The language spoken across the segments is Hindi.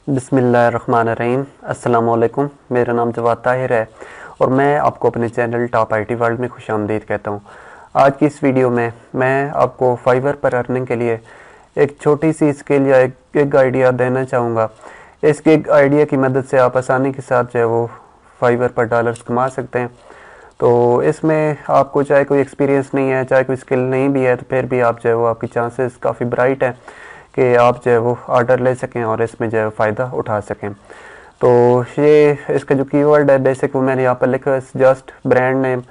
बिस्मिल्लाहिर्रहमानिर्रहीम। अस्सलामुअलैकुम। मेरा नाम जवाद ताहिर है और मैं आपको अपने चैनल टॉप आईटी वर्ल्ड में खुशामदीद कहता हूँ। आज की इस वीडियो में मैं आपको फाइवर पर अर्निंग के लिए एक छोटी सी स्किल या एक गिग आइडिया देना चाहूँगा। इस गिग आइडिया की मदद से आप आसानी के साथ जो है वो फाइवर पर डॉलर्स कमा सकते हैं। तो इसमें आपको चाहे कोई एक्सपीरियंस नहीं है, चाहे कोई स्किल नहीं भी है, तो फिर भी आप जो है वो आपकी चांसेस काफ़ी ब्राइट हैं कि आप जो है वो ऑर्डर ले सकें और इसमें जो है फ़ायदा उठा सकें। तो ये इसका जो कीवर्ड है बेसिक वो मैंने यहाँ पर लिखा है, जस्ट ब्रांड नेम।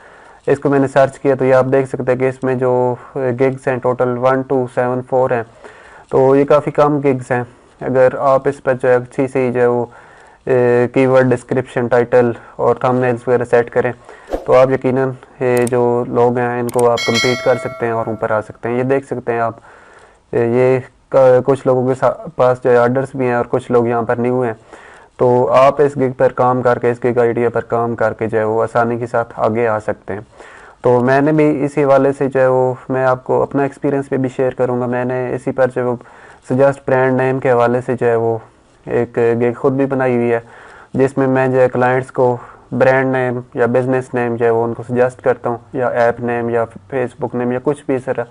इसको मैंने सर्च किया तो ये आप देख सकते हैं कि इसमें जो गिग्स हैं टोटल 1274 हैं। तो ये काफ़ी कम गिग्स हैं। अगर आप इस पर जो है अच्छी सी जो है वो कीवर्ड डिस्क्रिप्शन, टाइटल और थंबनेल्स वगैरह सेट करें तो आप यकीनन ये जो लोग हैं इनको आप कम्पीट कर सकते हैं और ऊपर आ सकते हैं। ये देख सकते हैं आप, ये कुछ लोगों के पास जो है ऑर्डर्स भी हैं और कुछ लोग यहाँ पर न्यू हैं। तो आप इस गिग पर काम करके, इस गिग आइडिया पर काम करके जो है वो आसानी के साथ आगे आ सकते हैं। तो मैंने भी इसी हवाले से जो है वो मैं आपको अपना एक्सपीरियंस भी शेयर करूँगा। मैंने इसी पर जो वो सजेस्ट ब्रांड नेम के हवाले से जो है वो एक गिग खुद भी बनाई हुई है, जिसमें मैं जो है क्लाइंट्स को ब्रांड नेम या बिज़नेस नेम जो है वो उनको सजेस्ट करता हूँ, या ऐप नेम या फेसबुक नेम या कुछ भी इस तरह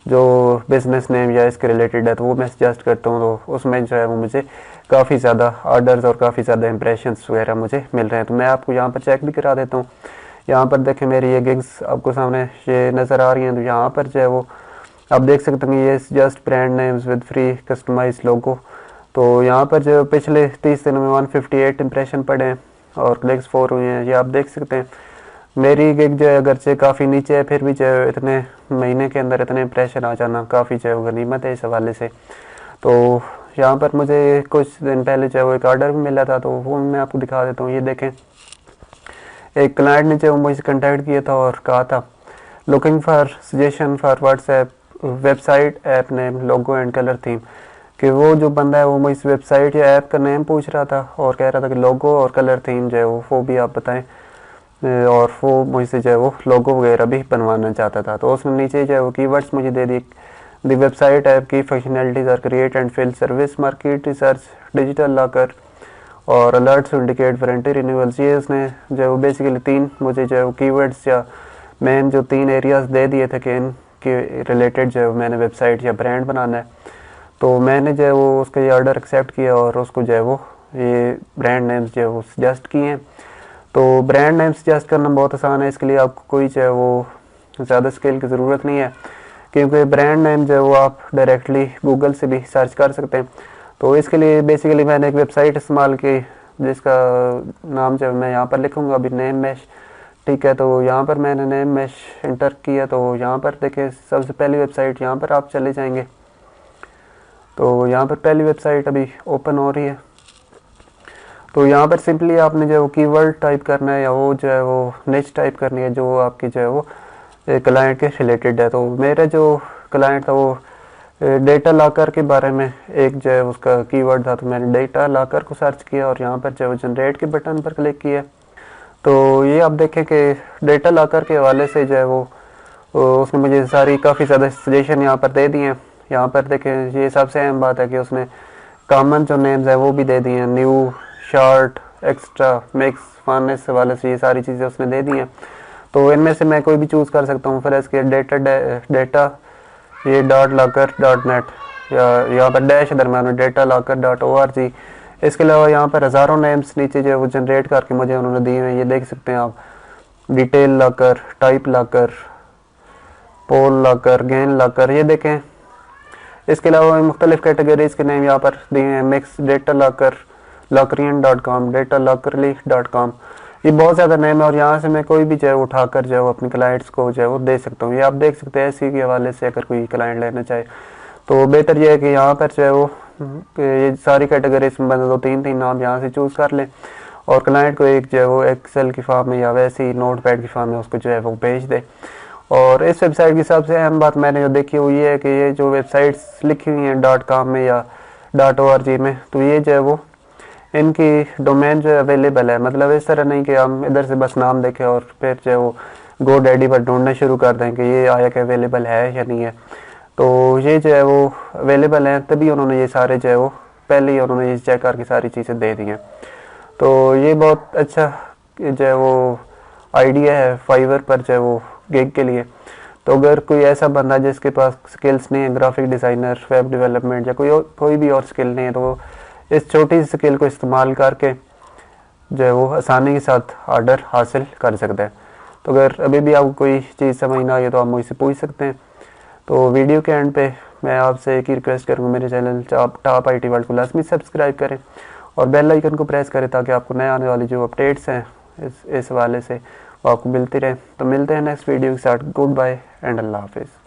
जो बिज़नेस नेम या इसके रिलेटेड है तो वो मैं सजेस्ट करता हूँ। तो उसमें जो है वो मुझे काफ़ी ज़्यादा ऑर्डर्स और काफ़ी ज़्यादा इंप्रेशंस वगैरह मुझे मिल रहे हैं। तो मैं आपको यहाँ पर चेक भी करा देता हूँ। यहाँ पर देखें मेरी ये गिग्स आपको सामने ये नज़र आ रही हैं। तो यहाँ पर जो है वो आप देख सकते हैं ये just brand names with free customize logo. तो यहाँ पर जो पिछले 30 दिनों में 158 इंप्रेशन पड़े हैं और क्लिक्स 4 हुए हैं। ये आप देख सकते हैं। मेरी गिग जो है अगरचे काफ़ी नीचे है, फिर भी जो है इतने महीने के अंदर इतने इंप्रेशन आ जाना काफ़ी जो है गनीमत है इस हवाले से। तो यहाँ पर मुझे कुछ दिन पहले जो है वो एक ऑर्डर भी मिला था, तो वो मैं आपको दिखा देता हूँ। ये देखें, एक क्लाइंट ने जो मुझसे कॉन्टैक्ट किया था और कहा था looking for suggestion for WhatsApp website app name logo and colour theme, कि वो जो बंदा है वो मुझसे वेबसाइट या ऐप का नेम पूछ रहा था और कह रहा था कि लोगो और कलर थीम जो है वो भी आप बताएं, और वो मुझसे जो है वो लोगो वगैरह भी बनवाना चाहता था। तो उसने नीचे जो है वो कीवर्ड्स मुझे दे दी। द वेबसाइट ऐप की functionalities are create and fill service market research digital locker और अलर्ट्स इंडिकेट वारंटी रिन्यूअल्स। ये उसने जो है वो बेसिकली 3 मुझे जो है वो कीवर्ड्स या मेन जो 3 एरियाज़ दे दिए थे कि इनके रिलेटेड जो है मैंने वेबसाइट या ब्रांड बनाना है। तो मैंने जो है वो उसका ये ऑर्डर एक्सेप्ट किया और उसको जो है वो ये ब्रांड नेम्स जो है वो सजेस्ट किए हैं। तो ब्रांड नेम सजेस्ट करना बहुत आसान है। इसके लिए आपको कोई जो है वो ज़्यादा स्किल की ज़रूरत नहीं है, क्योंकि ब्रांड नेम जो है वो आप डायरेक्टली गूगल से भी सर्च कर सकते हैं। तो इसके लिए बेसिकली मैंने एक वेबसाइट इस्तेमाल की जिसका नाम जो है मैं यहाँ पर लिखूँगा अभी, नेम मैश। ठीक है, तो यहाँ पर मैंने नेम मैश इंटर किया। तो यहाँ पर देखें सबसे पहली वेबसाइट यहाँ पर आप चले जाएंगे। तो यहाँ पर पहली वेबसाइट अभी ओपन हो रही है। तो यहाँ पर सिंपली आपने जो है वो कीवर्ड टाइप करना है या वो जो है वो निच टाइप करनी है जो आपकी जो है वो क्लाइंट के रिलेटेड है। तो मेरा जो क्लाइंट था वो डेटा लॉकर के बारे में एक जो है उसका कीवर्ड था। तो मैंने डेटा लॉकर को सर्च किया और यहाँ पर जो है वो जनरेट के बटन पर क्लिक किया। तो ये आप देखें कि डेटा लॉकर के हवाले से जो है वो उसने मुझे सारी काफ़ी ज़्यादा सजेशन यहाँ पर दे दिए हैं। यहाँ पर देखें ये सबसे अहम बात है कि उसने कॉमन जो नेम्स हैं वो भी दे दिए हैं, new, short, extra, mix, fun, इस हवाले से ये सारी चीज़ें उसने दे दी हैं। तो इनमें से मैं कोई भी चूज़ कर सकता हूँ। फिर इसके डेटा ये .locker.net या यहाँ पर डैश दरम्यान data-locker.org। इसके अलावा यहाँ पर हज़ारों नेम्स नीचे जो है वो जनरेट करके मुझे उन्होंने दिए हैं। ये देख सकते हैं आप, डिटेल लॉकर, टाइप लॉकर, पोल लॉकर, गेन लॉकर, ये देखें। इसके अलावा मुख्तलिफ कैटेगरीज के नेम यहाँ पर दिए हैं, mix, data locker, lockerlian.com, datalockerly.com। ये बहुत ज़्यादा नेम है और यहाँ से मैं कोई भी जो है उठाकर जो है वो अपने क्लाइंट्स को जो है वो दे सकता हूँ। ये आप देख सकते हैं इसी के हवाले से अगर कोई क्लाइंट लेना चाहे तो बेहतर ये है कि यहाँ पर जो है वो ये सारी कैटेगरीज में बंदा 2-3 नाम यहाँ से चूज़ कर ले और क्लाइंट को एक जो है वो एक्सेल की फॉर्म में या वैसे ही नोट पैड की फॉर्म में उसको जो है वो भेज दे। और इस वेबसाइट की सबसे अहम बात मैंने जो देखी वो ये है कि ये जो वेबसाइट्स लिखी हुई हैं .com में या .org में, तो ये जो है वो इनकी डोमेन जो है अवेलेबल है। मतलब इस तरह नहीं कि हम इधर से बस नाम देखें और फिर जो है वो गो डैडी पर ढूंढना शुरू कर दें कि ये आया कि अवेलेबल है या नहीं है। तो ये जो है वो अवेलेबल है, तभी उन्होंने ये सारे जो है वो पहले ही उन्होंने इस चेक करके सारी चीज़ें दे दी हैं। तो ये बहुत अच्छा जो है वो आइडिया है फाइवर पर जो है वो गिग के लिए। तो अगर कोई ऐसा बंदा जिसके पास स्किल्स नहीं है, ग्राफिक डिज़ाइनर, वेब डेवलपमेंट या कोई भी और स्किल नहीं है, तो वो इस छोटी सी स्किल को इस्तेमाल करके जो है वो आसानी के साथ ऑर्डर हासिल कर सकता है। तो अगर अभी भी आपको कोई चीज़ समझ ना आई तो आप मुझसे पूछ सकते हैं। तो वीडियो के एंड पे मैं आपसे एक ही रिक्वेस्ट करूँगा, मेरे चैनल टॉप IT वर्ल्ड को लाजमी सब्सक्राइब करें और बेल आइकन को प्रेस करें ताकि आपको नए आने वाली जो अपडेट्स हैं इस हवाले से वो आपको मिलती रहे। तो मिलते हैं नेक्स्ट वीडियो के साथ। गुड बाय एंड अल्लाह हाफिज़।